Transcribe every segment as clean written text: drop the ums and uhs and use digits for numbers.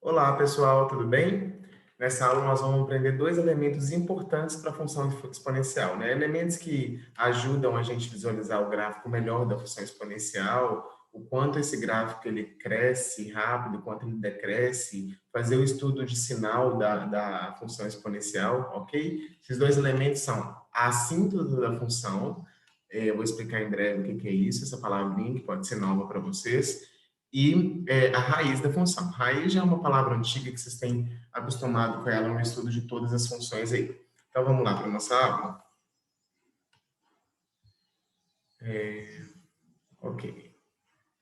Olá, pessoal, tudo bem? Nessa aula nós vamos aprender dois elementos importantes para a função exponencial, né? Elementos que ajudam a gente a visualizar o gráfico melhor da função exponencial, o quanto esse gráfico ele cresce rápido, o quanto ele decresce, fazer o estudo de sinal da função exponencial, ok? Esses dois elementos são a assíntota da função, eu vou explicar em breve o que é isso, essa palavrinha que pode ser nova para vocês, e a raiz da função. Raiz já é uma palavra antiga que vocês têm acostumado com ela no estudo de todas as funções aí. Então, vamos lá para a nossa aula? Ok.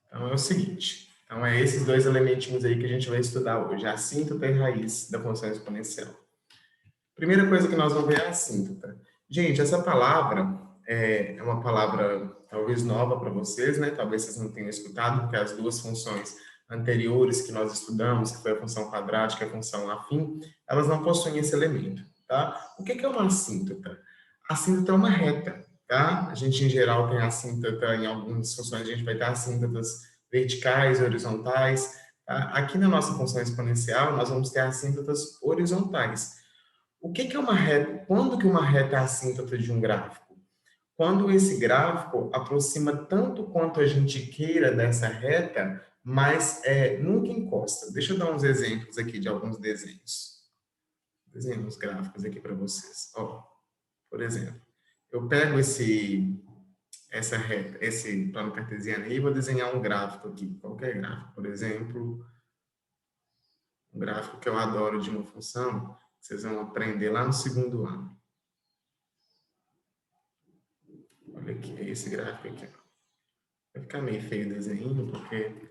Então, é o seguinte. Então, é esses dois elementinhos aí que a gente vai estudar hoje, a assíntota e a raiz da função exponencial. Primeira coisa que nós vamos ver é a assíntota. Gente, essa palavra é uma palavra talvez nova para vocês, né? Talvez vocês não tenham escutado, porque as duas funções anteriores que nós estudamos, que foi a função quadrática e a função afim, elas não possuem esse elemento, tá? O que é uma assíntota? A assíntota é uma reta, tá? A gente, em geral, tem assíntota em algumas funções, a gente vai ter assíntotas verticais, horizontais, tá? Aqui na nossa função exponencial, nós vamos ter assíntotas horizontais. O que é uma reta? Quando que uma reta é assíntota de um gráfico? Quando esse gráfico aproxima tanto quanto a gente queira dessa reta, mas nunca encosta. Deixa eu dar uns exemplos aqui de alguns desenhos. Desenho uns gráficos aqui para vocês. Ó, por exemplo, eu pego essa reta, esse plano cartesiano aí e vou desenhar um gráfico aqui, qualquer gráfico. Por exemplo, um gráfico que eu adoro de uma função, que vocês vão aprender lá no segundo ano. Olha aqui, é esse gráfico aqui. Ó. Vai ficar meio feio o desenho, porque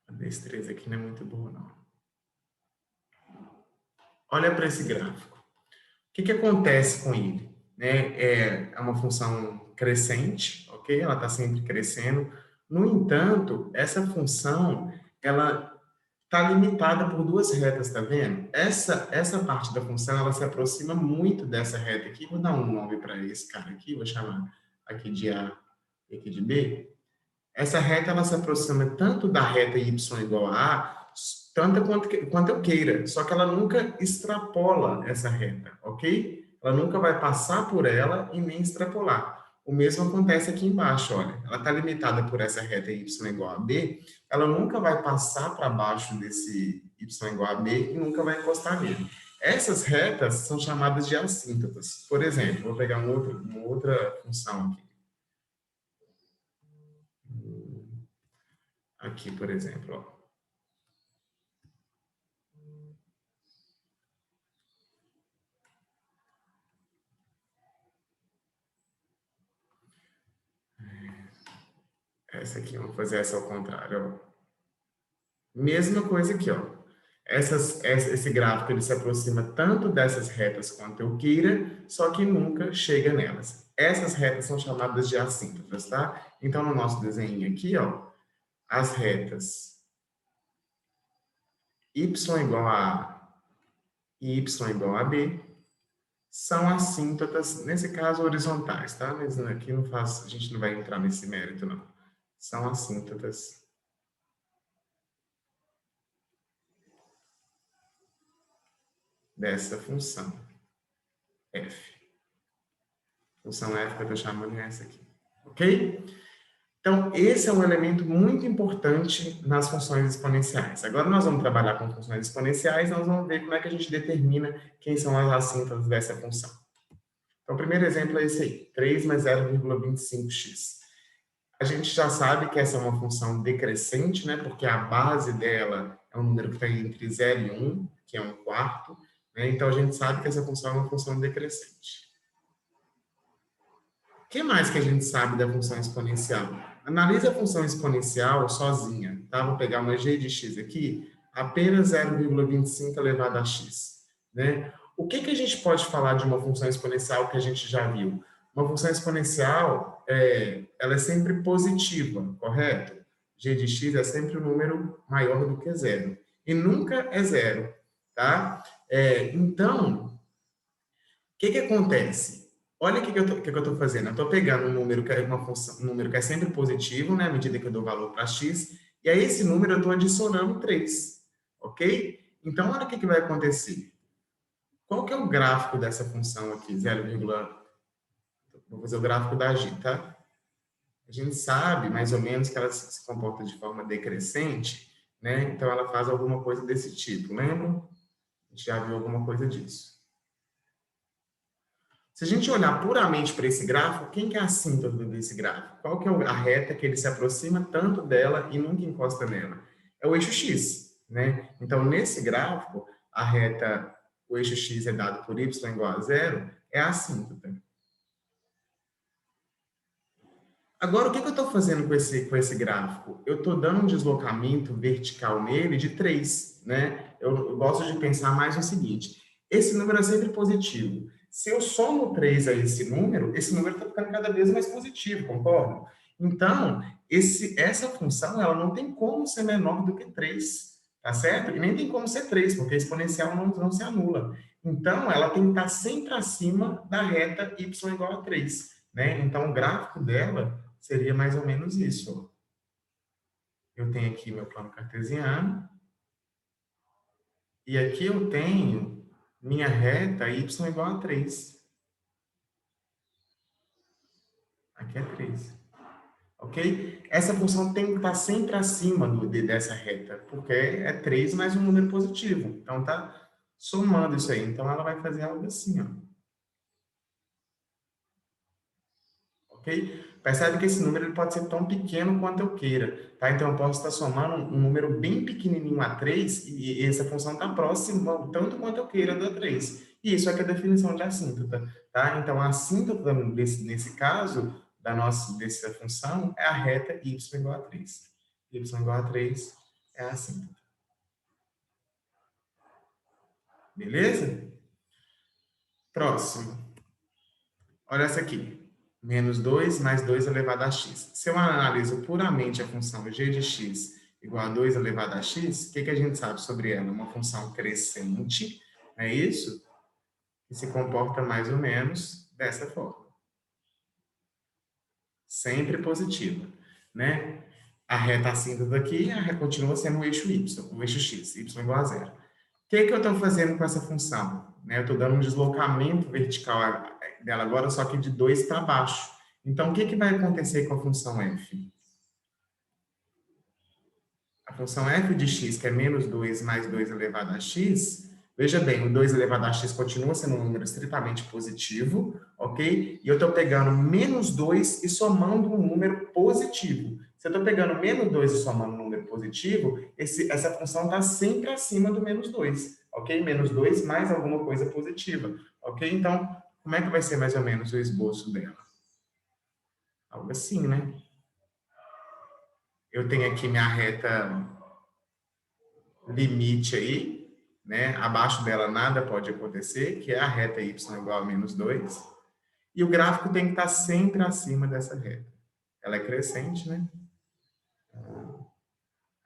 a destreza aqui não é muito boa, não. Olha para esse gráfico. O que acontece com ele? Né? É uma função crescente, ok? Ela está sempre crescendo. No entanto, essa função, ela está limitada por duas retas, tá vendo? Essa parte da função, ela se aproxima muito dessa reta aqui. Vou dar um nome para esse cara aqui, vou chamar aqui de A e aqui de B. Essa reta ela se aproxima tanto da reta y igual a A, tanto quanto eu queira, só que ela nunca extrapola essa reta, ok? Ela nunca vai passar por ela e nem extrapolar. O mesmo acontece aqui embaixo, olha. Ela está limitada por essa reta y igual a b, ela nunca vai passar para baixo desse y igual a b e nunca vai encostar nele. Essas retas são chamadas de assíntotas. Por exemplo, vou pegar uma outra função aqui. Aqui, por exemplo, ó. Essa aqui, vamos fazer essa ao contrário. Ó. Mesma coisa aqui, ó. Esse gráfico ele se aproxima tanto dessas retas quanto eu queira, só que nunca chega nelas. Essas retas são chamadas de assíntotas, tá? Então, no nosso desenho aqui, ó, as retas y igual a A e y igual a B são assíntotas, nesse caso, horizontais, tá? Mas aqui não faz, a gente não vai entrar nesse mérito, não. São assíntotas dessa função f. Função f que eu estou chamando é essa aqui. Ok? Então, esse é um elemento muito importante nas funções exponenciais. Agora, nós vamos trabalhar com funções exponenciais, nós vamos ver como é que a gente determina quem são as assíntotas dessa função. Então, o primeiro exemplo é esse aí, 3 mais 0,25x. A gente já sabe que essa é uma função decrescente, né? Porque a base dela é um número que está entre 0 e 1, que é 1/4. Né? Então, a gente sabe que essa função é uma função decrescente. O que mais que a gente sabe da função exponencial? Analise a função exponencial sozinha, tá? Vou pegar uma g de x aqui, apenas 0,25 elevado a x, né? O que a gente pode falar de uma função exponencial que a gente já viu? Uma função exponencial, ela é sempre positiva, correto? G de x é sempre um número maior do que zero. E nunca é zero, tá? Então, o que acontece? Olha o que eu estou fazendo. Eu estou pegando um número que é uma função, um número que é sempre positivo, né, à medida que eu dou valor para x, E a esse número eu estou adicionando 3, ok? Então, olha o que vai acontecer. Qual que é o gráfico dessa função aqui, 0, vou fazer o gráfico da g, tá? A gente sabe, mais ou menos, que ela se comporta de forma decrescente, né? Então, ela faz alguma coisa desse tipo, lembra? A gente já viu alguma coisa disso. Se a gente olhar puramente para esse gráfico, quem que é a síntese desse gráfico? Qual que é a reta que ele se aproxima tanto dela e nunca encosta nela? É o eixo x, né? Então, nesse gráfico, a reta, o eixo x é dado por y igual a zero, é a assíntota. Agora, o que eu estou fazendo com esse gráfico? Eu estou dando um deslocamento vertical nele de 3, né? Eu gosto de pensar mais no seguinte, esse número é sempre positivo. Se eu somo 3 a esse número está ficando cada vez mais positivo, concorda? Então, essa função ela não tem como ser menor do que 3, tá certo? E nem tem como ser 3, porque a exponencial não se anula. Então, ela tem que estar sempre acima da reta y igual a 3, né? Então, o gráfico dela seria mais ou menos isso. Eu tenho aqui meu plano cartesiano, e aqui eu tenho minha reta y igual a 3. Aqui é 3. Ok? Essa função tem que estar sempre acima dessa reta, porque é 3 mais um número positivo. Então, tá somando isso aí. Então, ela vai fazer algo assim, ó. Ok? Percebe que esse número ele pode ser tão pequeno quanto eu queira, tá? Então, eu posso estar somando um número bem pequenininho a 3 e essa função está próxima tanto quanto eu queira do A3. E isso é que é a definição de assíntota, tá? Então, a assíntota, nesse caso, dessa função, é a reta y igual a 3. Y igual a 3 é a assíntota. Beleza? Próximo. Olha essa aqui. Menos 2 mais 2 elevado a x. Se eu analiso puramente a função g de x igual a 2 elevado a x, o que a gente sabe sobre ela? Uma função crescente, não é isso? Que se comporta mais ou menos dessa forma. Sempre positiva, né? A reta assíntota aqui continua sendo o eixo y, o eixo x, y igual a zero. O que eu estou fazendo com essa função? Né? Eu estou dando um deslocamento vertical dela agora, só que de 2 para baixo. Então, o que vai acontecer com a função f? A função f de x, que é menos 2 mais 2 elevado a x, veja bem, o 2 elevado a x continua sendo um número estritamente positivo, ok? E eu estou pegando menos 2 e somando um número positivo. Se eu estou pegando menos 2 e somando um número positivo, essa função está sempre acima do menos 2, ok? Menos 2 mais alguma coisa positiva, ok? Então, como é que vai ser mais ou menos o esboço dela? Algo assim, né? Eu tenho aqui minha reta limite aí, né? Abaixo dela nada pode acontecer, que é a reta y igual a menos 2. E o gráfico tem que estar sempre acima dessa reta. Ela é crescente, né?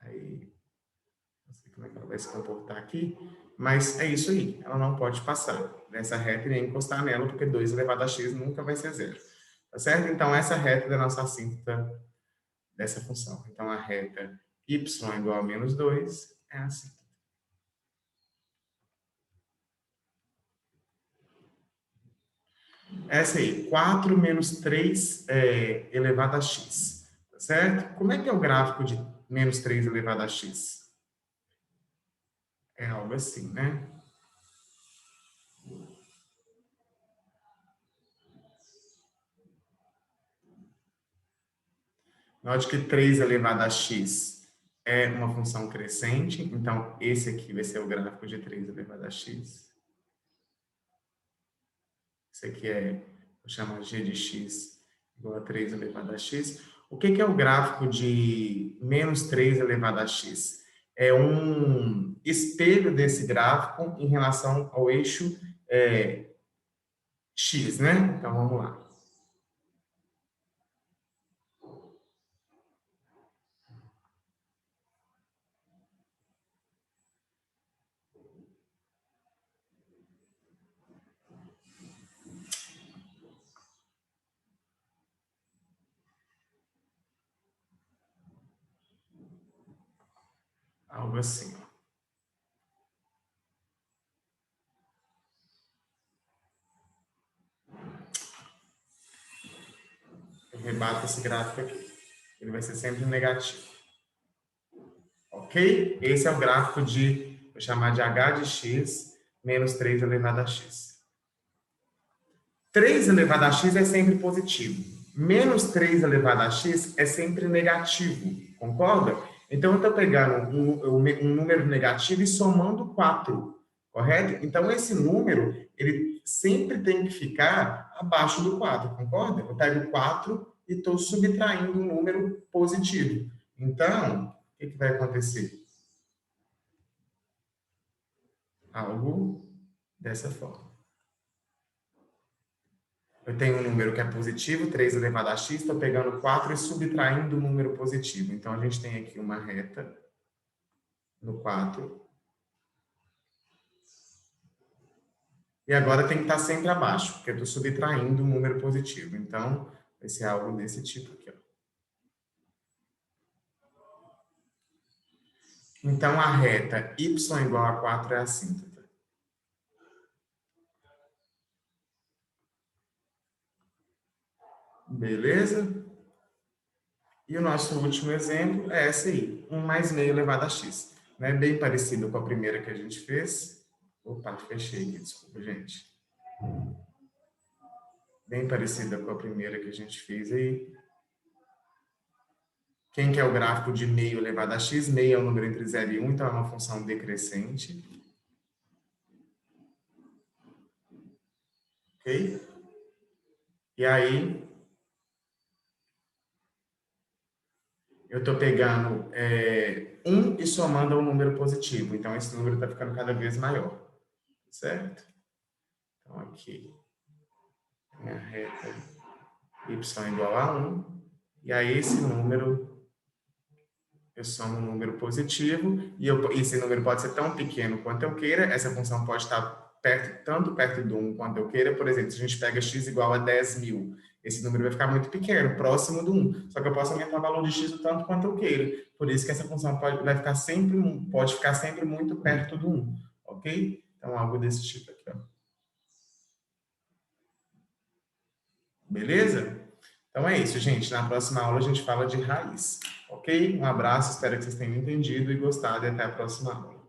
Aí, não sei como é que ela vai se comportar aqui, mas é isso aí. Ela não pode passar dessa reta e nem encostar nela, porque 2 elevado a x nunca vai ser zero. Tá certo? Então, essa reta da nossa assíntota dessa função. Então, a reta y igual a menos 2 é assim. Essa aí, 4 menos 3 elevado a x, tá certo? Como é que é o gráfico de menos 3 elevado a x? É algo assim, né? Note que 3 elevado a x é uma função crescente, então esse aqui vai ser o gráfico de 3 elevado a x. Esse aqui vou chamar g de x igual a 3 elevado a x. O que é o gráfico de menos 3 elevado a x? É um espelho desse gráfico em relação ao eixo x, né? Então, vamos lá. Algo assim, ó. Eu rebato esse gráfico aqui. Ele vai ser sempre negativo. Ok? Esse é o gráfico de, vou chamar de h de x menos 3 elevado a x. 3 elevado a x é sempre positivo. Menos 3 elevado a x é sempre negativo. Concorda? Então, eu estou pegando um número negativo e somando 4. Correto? Então, esse número, ele sempre tem que ficar abaixo do 4. Concorda? Eu pego 4 e estou subtraindo um número positivo. Então, o que vai acontecer? Algo dessa forma. Eu tenho um número que é positivo, 3 elevado a x, estou pegando 4 e subtraindo o número positivo. Então, a gente tem aqui uma reta no 4. E agora tem que estar sempre abaixo, porque eu estou subtraindo o número positivo. Então, vai ser algo desse tipo aqui, ó. Então, a reta y igual a 4 é a assíntota. Beleza? E o nosso último exemplo é essa aí, 1 mais meio elevado a x. Né? Bem parecido com a primeira que a gente fez. Opa, fechei aqui, desculpa, gente. Bem parecida com a primeira que a gente fez aí. Quem quer o gráfico de meio elevado a x? Meio é o número entre 0 e 1, então é uma função decrescente. Ok? E aí, eu estou pegando 1 e somando a um número positivo. Então, esse número está ficando cada vez maior. Certo? Então, aqui, minha reta y igual a 1. E aí, esse número, eu somo um número positivo. E esse número pode ser tão pequeno quanto eu queira. Essa função pode estar tanto perto do 1 quanto eu queira. Por exemplo, se a gente pega x igual a 10.000, esse número vai ficar muito pequeno, próximo do 1. Só que eu posso aumentar o valor de x o tanto quanto eu queira. Por isso que essa função pode ficar sempre muito perto do 1. Ok? Então, algo desse tipo aqui, ó. Beleza? Então é isso, gente. Na próxima aula a gente fala de raiz. Ok? Um abraço, espero que vocês tenham entendido e gostado. E até a próxima aula.